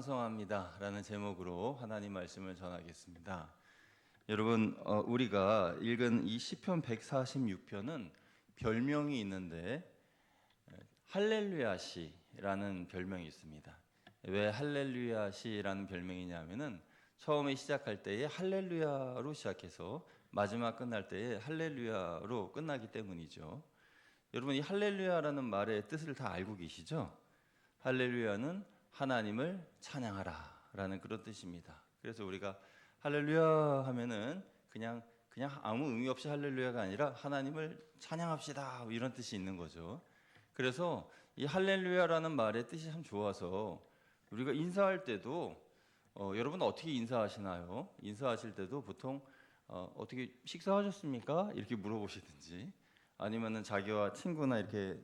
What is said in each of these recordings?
찬송합니다 라는 제목으로 하나님 말씀을 전하겠습니다. 여러분, 우리가 읽은 이 시편 146편은 별명이 있는데 할렐루야 시라는 별명이 있습니다. 왜 할렐루야 시라는 별명이냐면은 처음에 시작할 때에 할렐루야로 시작해서 마지막 끝날 때에 할렐루야로 끝나기 때문이죠. 여러분, 이 할렐루야라는 말의 뜻을 다 알고 계시죠? 할렐루야는 하나님을 찬양하라 라는 그런 뜻입니다. 그래서 우리가 할렐루야 하면은 그냥 아무 의미 없이 할렐루야가 아니라 하나님을 찬양합시다 이런 뜻이 있는 거죠. 그래서 이 할렐루야라는 말의 뜻이 참 좋아서 우리가 인사할 때도 여러분 어떻게 인사하시나요? 인사하실 때도 보통 어떻게 식사하셨습니까? 이렇게 물어보시든지 아니면은 자기와 친구나 이렇게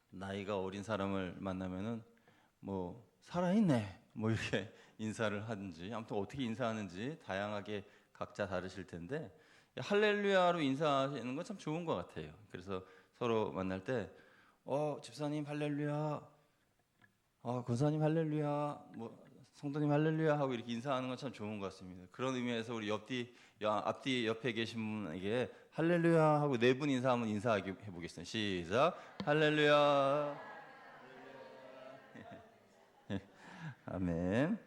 나이가 어린 사람을 만나면은 뭐 살아있네 뭐 이렇게 인사를 하든지 아무튼 어떻게 인사하는지 다양하게 각자 다르실 텐데 할렐루야로 인사하시는 건 참 좋은 것 같아요. 그래서 서로 만날 때 집사님 할렐루야, 권사님 할렐루야, 뭐 성도님 할렐루야 하고 이렇게 인사하는 건 참 좋은 것 같습니다. 그런 의미에서 우리 앞뒤 옆에 계신 분에게 할렐루야 하고 네 분 인사하면 인사하게 해보겠습니다. 시작. 할렐루야. 아멘.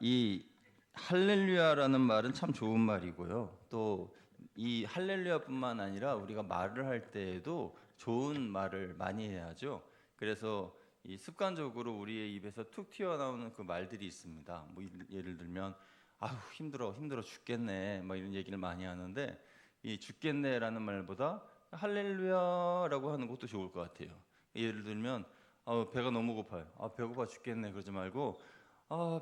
이 할렐루야라는 말은 참 좋은 말이고요. 또 이 할렐루야뿐만 아니라 우리가 말을 할 때에도 좋은 말을 많이 해야죠. 그래서 이 습관적으로 우리의 입에서 툭 튀어나오는 그 말들이 있습니다. 뭐 예를 들면 아휴 힘들어 죽겠네 뭐 이런 얘기를 많이 하는데 이 죽겠네라는 말보다 할렐루야라고 하는 것도 좋을 것 같아요. 예를 들면 배가 너무 고파요. 배고파 죽겠네 그러지 말고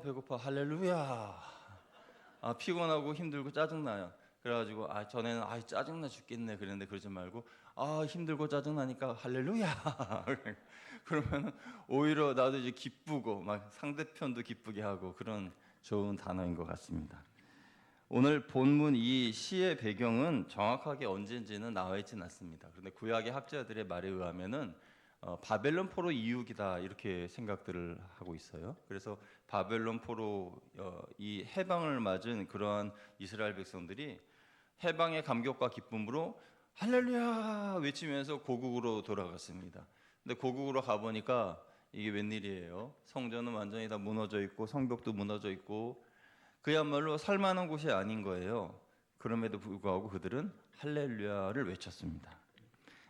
배고파 할렐루야. 피곤하고 힘들고 짜증나요. 그래가지고 전에는 짜증나 죽겠네 그랬는데 그러지 말고 힘들고 짜증나니까 할렐루야. 그러면 오히려 나도 이제 기쁘고 막 상대편도 기쁘게 하고 그런 좋은 단어인 것 같습니다. 오늘 본문 이 시의 배경은 정확하게 언제인지는 나와 있지는 않습니다. 그런데 구약의 학자들의 말에 의하면은 바벨론 포로 이후기다 이렇게 생각들을 하고 있어요. 그래서 바벨론 포로 이 해방을 맞은 그러한 이스라엘 백성들이 해방의 감격과 기쁨으로 할렐루야 외치면서 고국으로 돌아갔습니다. 근데 고국으로 가보니까 이게 웬일이에요? 성전은 완전히 다 무너져 있고 성벽도 무너져 있고 그야말로 살만한 곳이 아닌 거예요. 그럼에도 불구하고 그들은 할렐루야를 외쳤습니다.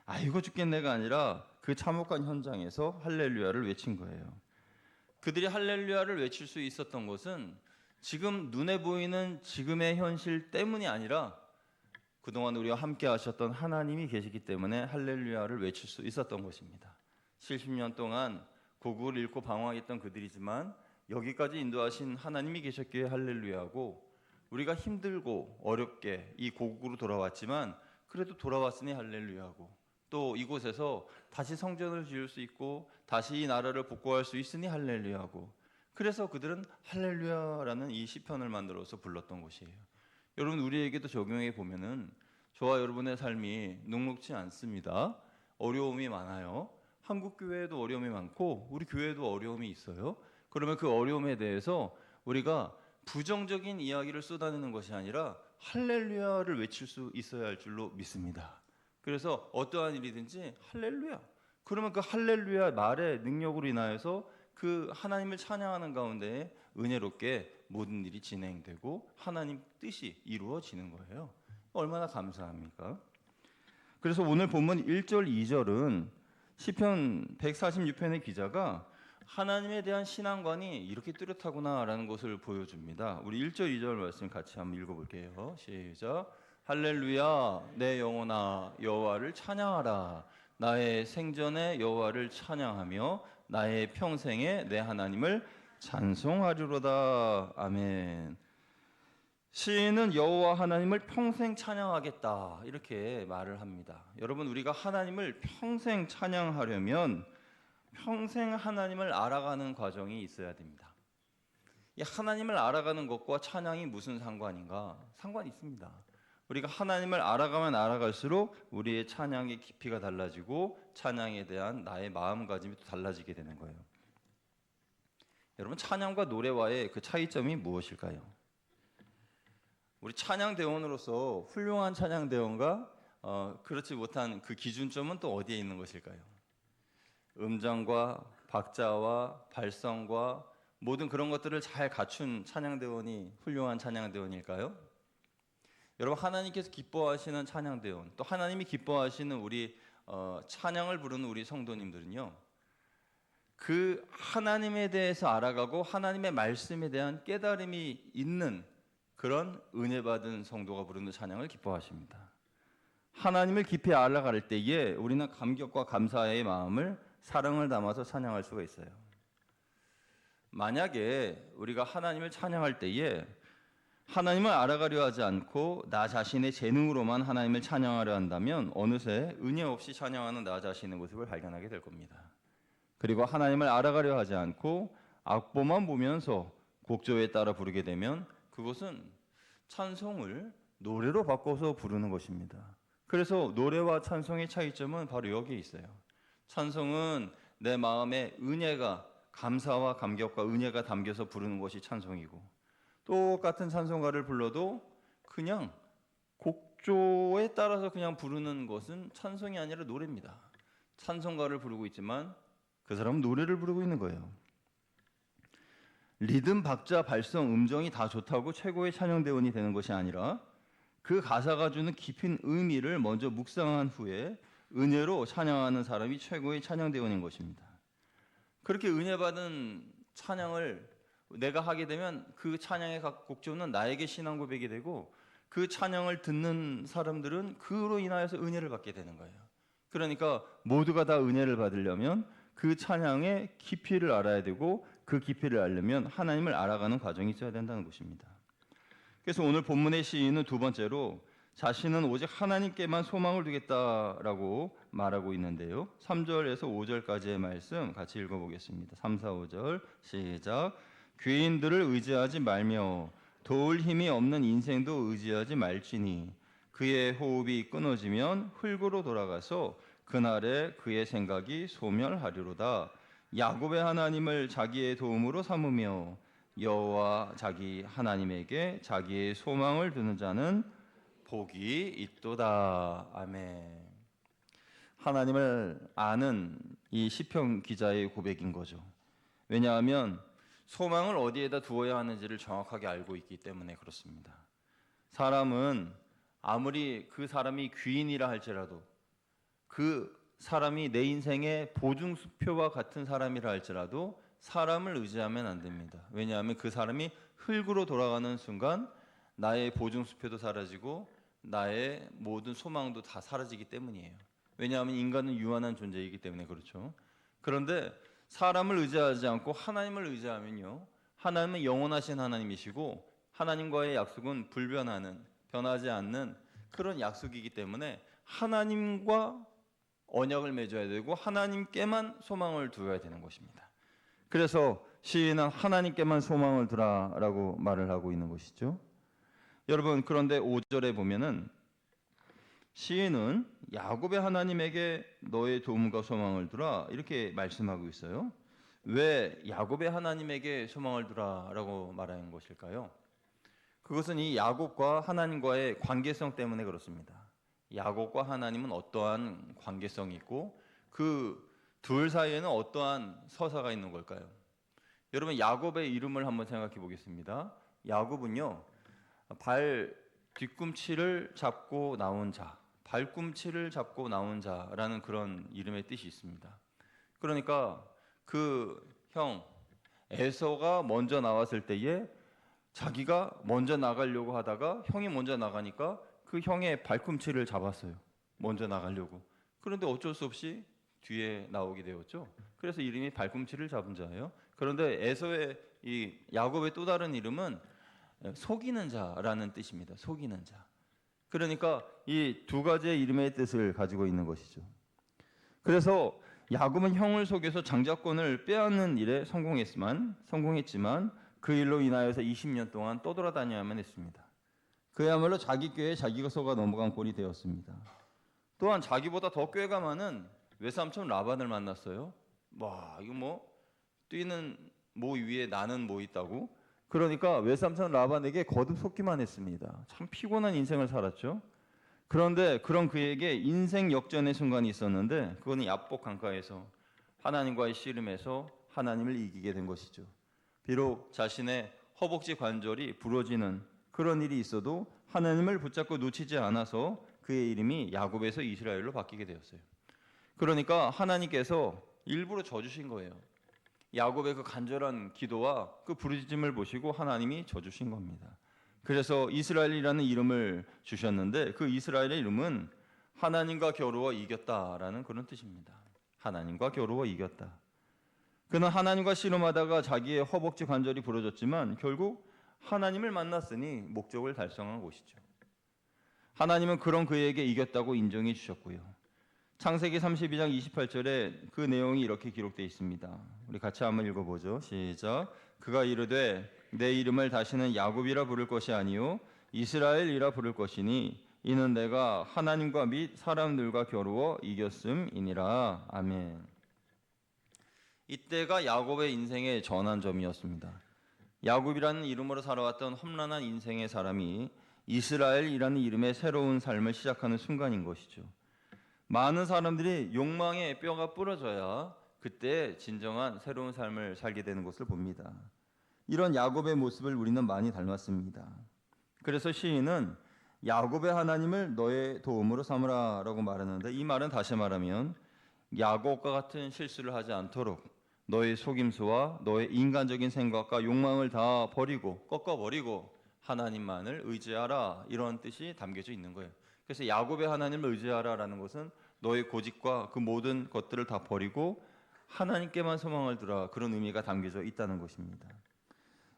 아이고 죽겠네가 아니라 그 참혹한 현장에서 할렐루야를 외친 거예요. 그들이 할렐루야를 외칠 수 있었던 것은 지금 눈에 보이는 지금의 현실 때문이 아니라 그동안 우리와 함께 하셨던 하나님이 계시기 때문에 할렐루야를 외칠 수 있었던 것입니다. 70년 동안 고국을 잃고 방황했던 그들이지만 여기까지 인도하신 하나님이 계셨기에 할렐루야고 우리가 힘들고 어렵게 이 고국으로 돌아왔지만 그래도 돌아왔으니 할렐루야고 또 이곳에서 다시 성전을 지을 수 있고 다시 이 나라를 복구할 수 있으니 할렐루야고 그래서 그들은 할렐루야라는 이 시편을 만들어서 불렀던 것이에요. 여러분 우리에게도 적용해 보면은 저와 여러분의 삶이 녹록지 않습니다. 어려움이 많아요. 한국 교회에도 어려움이 많고 우리 교회에도 어려움이 있어요. 그러면 그 어려움에 대해서 우리가 부정적인 이야기를 쏟아내는 것이 아니라 할렐루야를 외칠 수 있어야 할 줄로 믿습니다. 그래서 어떠한 일이든지 할렐루야. 그러면 그 할렐루야 말의 능력으로 인하여서 그 하나님을 찬양하는 가운데 은혜롭게 모든 일이 진행되고 하나님 뜻이 이루어지는 거예요. 얼마나 감사합니까? 그래서 오늘 본문 1절, 2절은 시편 146편의 기자가 하나님에 대한 신앙관이 이렇게 뚜렷하구나라는 것을 보여줍니다. 우리 1절, 2절 말씀 같이 한번 읽어볼게요. 시작. 할렐루야 내 영혼아 여호와를 찬양하라. 나의 생전에 여호와를 찬양하며 나의 평생에 내 하나님을 찬송하리로다. 아멘. 시인은 여호와 하나님을 평생 찬양하겠다 이렇게 말을 합니다. 여러분 우리가 하나님을 평생 찬양하려면 평생 하나님을 알아가는 과정이 있어야 됩니다. 이 하나님을 알아가는 것과 찬양이 무슨 상관인가? 상관이 있습니다. 우리가 하나님을 알아가면 알아갈수록 우리의 찬양의 깊이가 달라지고 찬양에 대한 나의 마음가짐이 또 달라지게 되는 거예요. 여러분 찬양과 노래와의 그 차이점이 무엇일까요? 우리 찬양대원으로서 훌륭한 찬양대원과 그렇지 못한 그 기준점은 또 어디에 있는 것일까요? 음정과 박자와 발성과 모든 그런 것들을 잘 갖춘 찬양대원이 훌륭한 찬양대원일까요? 여러분 하나님께서 기뻐하시는 찬양대원, 또 하나님이 기뻐하시는 우리 찬양을 부르는 우리 성도님들은요, 그 하나님에 대해서 알아가고 하나님의 말씀에 대한 깨달음이 있는 그런 은혜 받은 성도가 부르는 찬양을 기뻐하십니다. 하나님을 깊이 알아갈 때에 우리는 감격과 감사의 마음을 사랑을 담아서 찬양할 수가 있어요. 만약에 우리가 하나님을 찬양할 때에 하나님을 알아가려 하지 않고 나 자신의 재능으로만 하나님을 찬양하려 한다면 어느새 은혜 없이 찬양하는 나 자신의 모습을 발견하게 될 겁니다. 그리고 하나님을 알아가려 하지 않고 악보만 보면서 곡조에 따라 부르게 되면 그것은 찬송을 노래로 바꿔서 부르는 것입니다. 그래서 노래와 찬송의 차이점은 바로 여기에 있어요. 찬송은 내 마음에 은혜가, 감사와 감격과 은혜가 담겨서 부르는 것이 찬송이고, 똑같은 찬송가를 불러도 그냥 곡조에 따라서 그냥 부르는 것은 찬송이 아니라 노래입니다. 찬송가를 부르고 있지만 그 사람은 노래를 부르고 있는 거예요. 리듬, 박자, 발성, 음정이 다 좋다고 최고의 찬양대원이 되는 것이 아니라 그 가사가 주는 깊은 의미를 먼저 묵상한 후에 은혜로 찬양하는 사람이 최고의 찬양대원인 것입니다. 그렇게 은혜 받은 찬양을 내가 하게 되면 그 찬양의 각 곡조는 나에게 신앙 고백이 되고 그 찬양을 듣는 사람들은 그로 인하여서 은혜를 받게 되는 거예요. 그러니까 모두가 다 은혜를 받으려면 그 찬양의 깊이를 알아야 되고 그 깊이를 알려면 하나님을 알아가는 과정이 있어야 된다는 것입니다. 그래서 오늘 본문의 시인은 두 번째로 자신은 오직 하나님께만 소망을 두겠다라고 말하고 있는데요. 3절에서 5절까지의 말씀 같이 읽어보겠습니다. 3, 4, 5절 시작. 귀인들을 의지하지 말며 도울 힘이 없는 인생도 의지하지 말지니 그의 호흡이 끊어지면 흙으로 돌아가서 그날에 그의 생각이 소멸하리로다. 야곱의 하나님을 자기의 도움으로 삼으며 여호와 자기 하나님에게 자기의 소망을 두는 자는 복이 있도다. 아멘. 하나님을 아는 이 시편 기자의 고백인 거죠. 왜냐하면 소망을 어디에다 두어야 하는지를 정확하게 알고 있기 때문에 그렇습니다. 사람은 아무리 그 사람이 귀인이라 할지라도 그 사람이 내 인생의 보증수표와 같은 사람이라 할지라도 사람을 의지하면 안 됩니다. 왜냐하면 그 사람이 흙으로 돌아가는 순간 나의 보증수표도 사라지고 나의 모든 소망도 다 사라지기 때문이에요. 왜냐하면 인간은 유한한 존재이기 때문에 그렇죠. 그런데 사람을 의지하지 않고 하나님을 의지하면요, 하나님은 영원하신 하나님이시고 하나님과의 약속은 불변하는, 변하지 않는 그런 약속이기 때문에 하나님과 언약을 맺어야 되고 하나님께만 소망을 두어야 되는 것입니다. 그래서 시인은 하나님께만 소망을 두라라고 말을 하고 있는 것이죠. 여러분, 그런데 5절에 보면은 시인은 야곱의 하나님에게 너의 도움과 소망을 두라 이렇게 말씀하고 있어요. 왜 야곱의 하나님에게 소망을 두라라고 말하는 것일까요? 그것은 이 야곱과 하나님과의 관계성 때문에 그렇습니다. 야곱과 하나님은 어떠한 관계성이 있고 그 둘 사이에는 어떠한 서사가 있는 걸까요? 여러분, 야곱의 이름을 한번 생각해 보겠습니다. 야곱은요, 발 뒤꿈치를 잡고 나온 자, 발꿈치를 잡고 나온 자라는 그런 이름의 뜻이 있습니다. 그러니까 그 형 에서가 먼저 나왔을 때에 자기가 먼저 나가려고 하다가 형이 먼저 나가니까 그 형의 발꿈치를 잡았어요. 먼저 나가려고. 그런데 어쩔 수 없이 뒤에 나오게 되었죠. 그래서 이름이 발꿈치를 잡은 자예요. 그런데 에서의 이 야곱의 또 다른 이름은 속이는 자라는 뜻입니다. 속이는 자. 그러니까 이 두 가지의 이름의 뜻을 가지고 있는 것이죠. 그래서 야곱은 형을 속여서 장자권을 빼앗는 일에 성공했지만 그 일로 인하여서 20년 동안 떠돌아다녀야만 했습니다. 그야말로 자기 꾀에 자기가 속아 넘어간 꼴이 되었습니다. 또한 자기보다 더 꾀가 많은 외삼촌 라반을 만났어요. 와, 이거 뭐 뛰는 모 위에 나는 뭐 있다고? 그러니까 외삼촌 라반에게 거듭 속기만 했습니다. 참 피곤한 인생을 살았죠. 그런데 그런 그에게 인생 역전의 순간이 있었는데 그거는 야복 강가에서 하나님과의 씨름에서 하나님을 이기게 된 것이죠. 비록 자신의 허벅지 관절이 부러지는 그런 일이 있어도 하나님을 붙잡고 놓치지 않아서 그의 이름이 야곱에서 이스라엘로 바뀌게 되었어요. 그러니까 하나님께서 일부러 져주신 거예요. 야곱의 그 간절한 기도와 그 부르짖음을 보시고 하나님이 져주신 겁니다. 그래서 이스라엘이라는 이름을 주셨는데 그 이스라엘의 이름은 하나님과 겨루어 이겼다라는 그런 뜻입니다. 하나님과 겨루어 이겼다. 그는 하나님과 씨름하다가 자기의 허벅지 관절이 부러졌지만 결국 하나님을 만났으니 목적을 달성한 것이죠. 하나님은 그런 그에게 이겼다고 인정해 주셨고요. 창세기 32장 28절에 그 내용이 이렇게 기록되어 있습니다. 우리 같이 한번 읽어보죠. 시작. 그가 이르되 내 이름을 다시는 야곱이라 부를 것이 아니요 이스라엘이라 부를 것이니 이는 내가 하나님과 및 사람들과 겨루어 이겼음이니라. 아멘. 이때가 야곱의 인생의 전환점이었습니다. 야곱이라는 이름으로 살아왔던 험난한 인생의 사람이 이스라엘이라는 이름의 새로운 삶을 시작하는 순간인 것이죠. 많은 사람들이 욕망의 뼈가 부러져야 그때 진정한 새로운 삶을 살게 되는 것을 봅니다. 이런 야곱의 모습을 우리는 많이 닮았습니다. 그래서 시인은 야곱의 하나님을 너의 도움으로 삼으라라고 말하는데 이 말은 다시 말하면 야곱과 같은 실수를 하지 않도록 너의 속임수와 너의 인간적인 생각과 욕망을 다 버리고 꺾어버리고 하나님만을 의지하라 이런 뜻이 담겨져 있는 거예요. 그래서 야곱의 하나님을 의지하라라는 것은 너의 고집과 그 모든 것들을 다 버리고 하나님께만 소망을 두라 그런 의미가 담겨져 있다는 것입니다.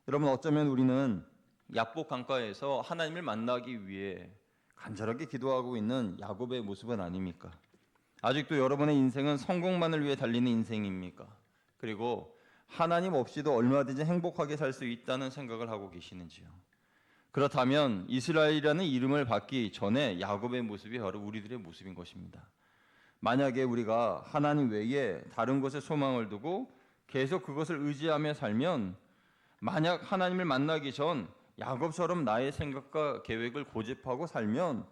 여러분 어쩌면 우리는 야복 강가에서 하나님을 만나기 위해 간절하게 기도하고 있는 야곱의 모습은 아닙니까? 아직도 여러분의 인생은 성공만을 위해 달리는 인생입니까? 그리고 하나님 없이도 얼마든지 행복하게 살 수 있다는 생각을 하고 계시는지요? 그렇다면 이스라엘이라는 이름을 받기 전에 야곱의 모습이 바로 우리들의 모습인 것입니다. 만약에 우리가 하나님 외에 다른 것에 소망을 두고 계속 그것을 의지하며 살면 만약 하나님을 만나기 전 야곱처럼 나의 생각과 계획을 고집하고 살면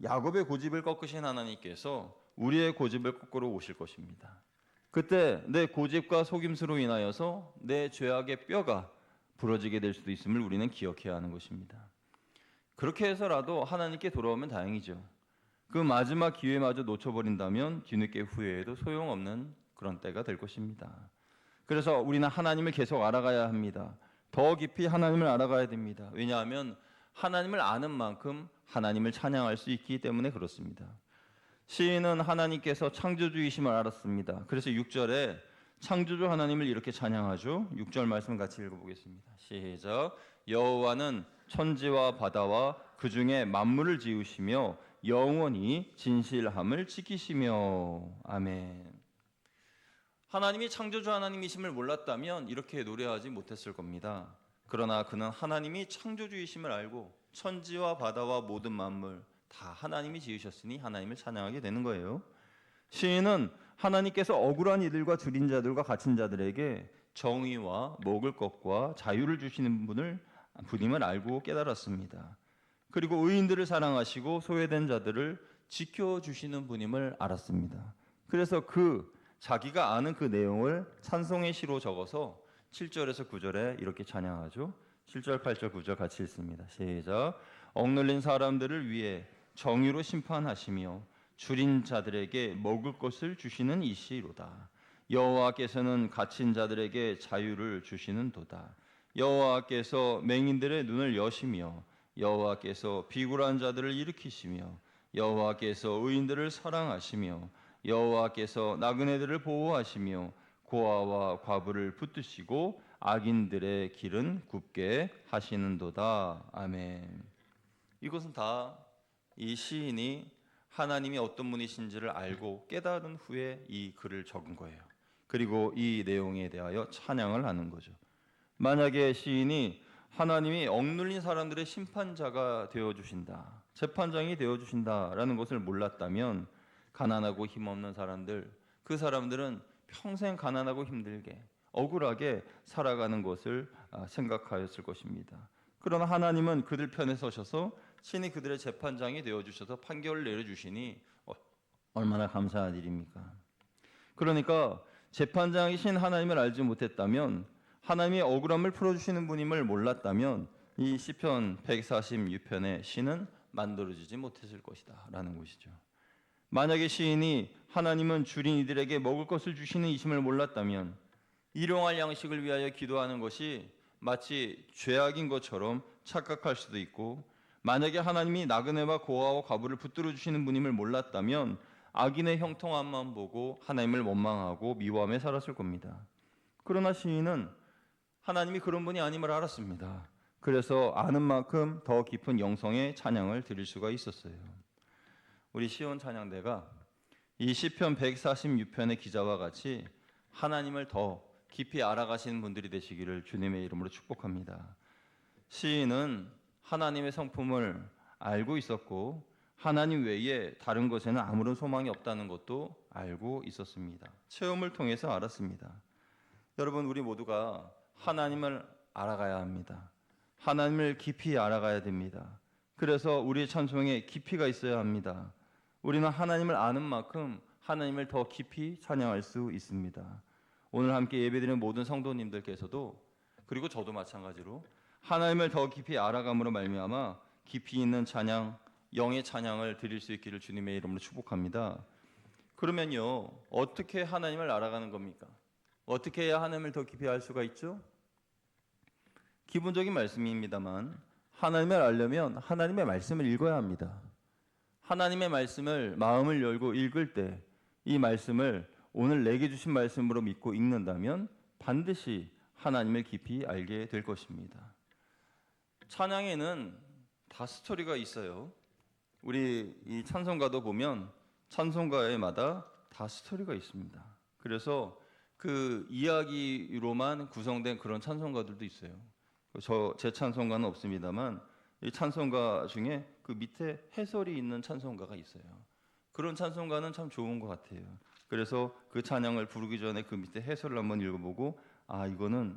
야곱의 고집을 꺾으신 하나님께서 우리의 고집을 꺾으러 오실 것입니다. 그때 내 고집과 속임수로 인하여서 내 죄악의 뼈가 부러지게 될 수도 있음을 우리는 기억해야 하는 것입니다. 그렇게 해서라도 하나님께 돌아오면 다행이죠. 그 마지막 기회마저 놓쳐버린다면 뒤늦게 후회해도 소용없는 그런 때가 될 것입니다. 그래서 우리는 하나님을 계속 알아가야 합니다. 더 깊이 하나님을 알아가야 됩니다. 왜냐하면 하나님을 아는 만큼 하나님을 찬양할 수 있기 때문에 그렇습니다. 시인은 하나님께서 창조주이심을 알았습니다. 그래서 6절에 창조주 하나님을 이렇게 찬양하죠. 6절 말씀 같이 읽어보겠습니다. 시작. 여호와는 천지와 바다와 그 중에 만물을 지으시며 영원히 진실함을 지키시며. 아멘. 하나님이 창조주 하나님이심을 몰랐다면 이렇게 노래하지 못했을 겁니다. 그러나 그는 하나님이 창조주이심을 알고 천지와 바다와 모든 만물 다 하나님이 지으셨으니 하나님을 찬양하게 되는 거예요. 시인은 하나님께서 억울한 이들과 줄인 자들과 갇힌 자들에게 정의와 먹을 것과 자유를 주시는 분임을 알고 깨달았습니다. 그리고 의인들을 사랑하시고 소외된 자들을 지켜주시는 분임을 알았습니다. 그래서 자기가 아는 그 내용을 찬송의 시로 적어서 7절에서 9절에 이렇게 찬양하죠. 7절, 8절, 9절 같이 읽습니다. 시작. 억눌린 사람들을 위해 정의로 심판하시며 줄인 자들에게 먹을 것을 주시는 이시로다. 여호와께서는 갇힌 자들에게 자유를 주시는도다. 여호와께서 맹인들의 눈을 여시며 여호와께서 비굴한 자들을 일으키시며 여호와께서 의인들을 사랑하시며 여호와께서 나그네들을 보호하시며 고아와 과부를 붙드시고 악인들의 길은 굽게 하시는도다. 아멘. 이것은 다 이 시인이 하나님이 어떤 분이신지를 알고 깨달은 후에 이 글을 적은 거예요. 그리고 이 내용에 대하여 찬양을 하는 거죠. 만약에 시인이 하나님이 억눌린 사람들의 심판자가 되어주신다, 재판장이 되어주신다라는 것을 몰랐다면 가난하고 힘없는 사람들, 그 사람들은 평생 가난하고 힘들게 억울하게 살아가는 것을 생각하였을 것입니다. 그러나 하나님은 그들 편에 서셔서 친히 그들의 재판장이 되어주셔서 판결을 내려주시니 얼마나 감사한 일입니까? 그러니까 재판장이신 하나님을 알지 못했다면, 하나님의 억울함을 풀어주시는 분임을 몰랐다면 이 시편 146편의 시는 만들어지지 못했을 것이다 라는 것이죠. 만약에 시인이 하나님은 줄인 이들에게 먹을 것을 주시는 이심을 몰랐다면 일용할 양식을 위하여 기도하는 것이 마치 죄악인 것처럼 착각할 수도 있고, 만약에 하나님이 나그네와 고아와 과부를 붙들어 주시는 분임을 몰랐다면 악인의 형통함만 보고 하나님을 원망하고 미워하며 살았을 겁니다. 그러나 시인은 하나님이 그런 분이 아님을 알았습니다. 그래서 아는 만큼 더 깊은 영성의 찬양을 드릴 수가 있었어요. 우리 시온 찬양대가 이 시편 146편의 기자와 같이 하나님을 더 깊이 알아가시는 분들이 되시기를 주님의 이름으로 축복합니다. 시인은 하나님의 성품을 알고 있었고 하나님 외에 다른 것에는 아무런 소망이 없다는 것도 알고 있었습니다. 체험을 통해서 알았습니다. 여러분, 우리 모두가 하나님을 알아가야 합니다. 하나님을 깊이 알아가야 됩니다. 그래서 우리의 찬송에 깊이가 있어야 합니다. 우리는 하나님을 아는 만큼 하나님을 더 깊이 찬양할 수 있습니다. 오늘 함께 예배드리는 모든 성도님들께서도, 그리고 저도 마찬가지로 하나님을 더 깊이 알아감으로 말미암아 깊이 있는 찬양, 영의 찬양을 드릴 수 있기를 주님의 이름으로 축복합니다. 그러면요, 어떻게 하나님을 알아가는 겁니까? 어떻게 해야 하나님을 더 깊이 알 수가 있죠? 기본적인 말씀입니다만, 하나님을 알려면 하나님의 말씀을 읽어야 합니다. 하나님의 말씀을 마음을 열고 읽을 때 이 말씀을 오늘 내게 주신 말씀으로 믿고 읽는다면 반드시 하나님을 깊이 알게 될 것입니다. 찬양에는 다 스토리가 있어요. 우리 이 찬송가도 보면 찬송가에마다 다 스토리가 있습니다. 그래서 그 이야기로만 구성된 그런 찬송가들도 있어요. 제 찬송가는 없습니다만 이 찬송가 중에 그 밑에 해설이 있는 찬송가가 있어요. 그런 찬송가는 참 좋은 것 같아요. 그래서 그 찬양을 부르기 전에 그 밑에 해설을 한번 읽어보고, 이거는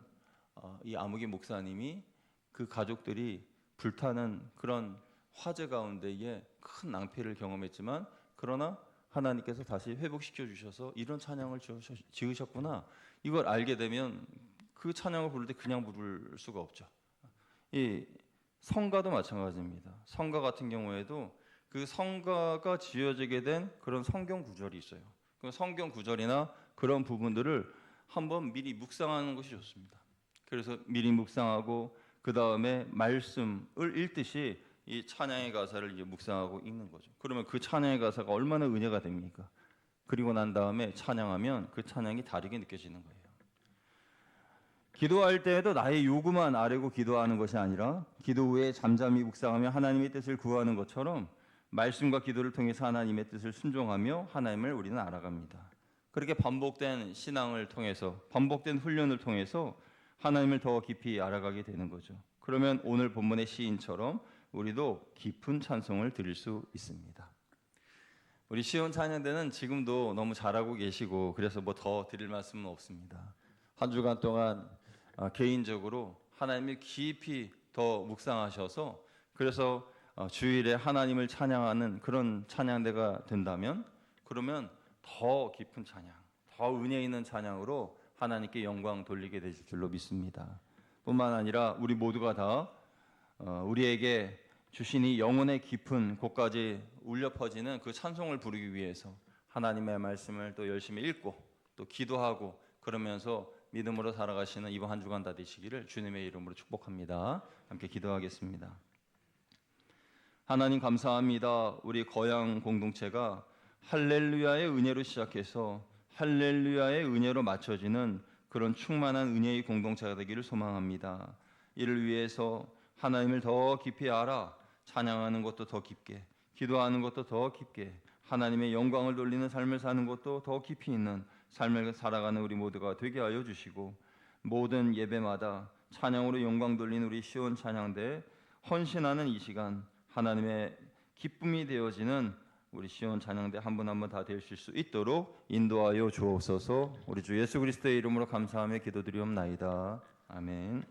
이 아무개 목사님이 그 가족들이 불타는 그런 화재 가운데에 큰 낭패를 경험했지만, 그러나 하나님께서 다시 회복시켜 주셔서 이런 찬양을 지으셨구나, 이걸 알게 되면 그 찬양을 부를 때 그냥 부를 수가 없죠. 이 성가도 마찬가지입니다. 성가 같은 경우에도 그 성가가 지어지게 된 그런 성경 구절이 있어요. 그 성경 구절이나 그런 부분들을 한번 미리 묵상하는 것이 좋습니다. 그래서 미리 묵상하고 그 다음에 말씀을 읽듯이 이 찬양의 가사를 이제 묵상하고 읽는 거죠. 그러면 그 찬양의 가사가 얼마나 은혜가 됩니까? 그리고 난 다음에 찬양하면 그 찬양이 다르게 느껴지는 거예요. 기도할 때에도 나의 요구만 아뢰고 기도하는 것이 아니라 기도 후에 잠잠히 묵상하며 하나님의 뜻을 구하는 것처럼 말씀과 기도를 통해서 하나님의 뜻을 순종하며 하나님을 우리는 알아갑니다. 그렇게 반복된 신앙을 통해서, 반복된 훈련을 통해서 하나님을 더 깊이 알아가게 되는 거죠. 그러면 오늘 본문의 시인처럼 우리도 깊은 찬송을 드릴 수 있습니다. 우리 시온 찬양대는 지금도 너무 잘하고 계시고, 그래서 뭐 더 드릴 말씀은 없습니다. 한 주간 동안 개인적으로 하나님을 깊이 더 묵상하셔서, 그래서 주일에 하나님을 찬양하는 그런 찬양대가 된다면, 그러면 더 깊은 찬양, 더 은혜 있는 찬양으로 하나님께 영광 돌리게 되실 줄로 믿습니다. 뿐만 아니라 우리 모두가 다 우리에게 주신 이 영혼의 깊은 곳까지 울려 퍼지는 그 찬송을 부르기 위해서 하나님의 말씀을 또 열심히 읽고 또 기도하고, 그러면서 믿음으로 살아가시는 이번 한 주간 다 되시기를 주님의 이름으로 축복합니다. 함께 기도하겠습니다. 하나님 감사합니다. 우리 거양 공동체가 할렐루야의 은혜로 시작해서 할렐루야의 은혜로 맞춰지는 그런 충만한 은혜의 공동체가 되기를 소망합니다. 이를 위해서 하나님을 더 깊이 알아 찬양하는 것도 더 깊게, 기도하는 것도 더 깊게, 하나님의 영광을 돌리는 삶을 사는 것도 더 깊이 있는 삶을 살아가는 우리 모두가 되게 하여 주시고, 모든 예배마다 찬양으로 영광 돌리는 우리 시온 찬양대에 헌신하는 이 시간, 하나님의 기쁨이 되어지는 우리 시온 찬양대 한 분 한 분 다 되실 수 있도록 인도하여 주옵소서. 우리 주 예수 그리스도의 이름으로 감사하며 기도드리옵나이다. 아멘.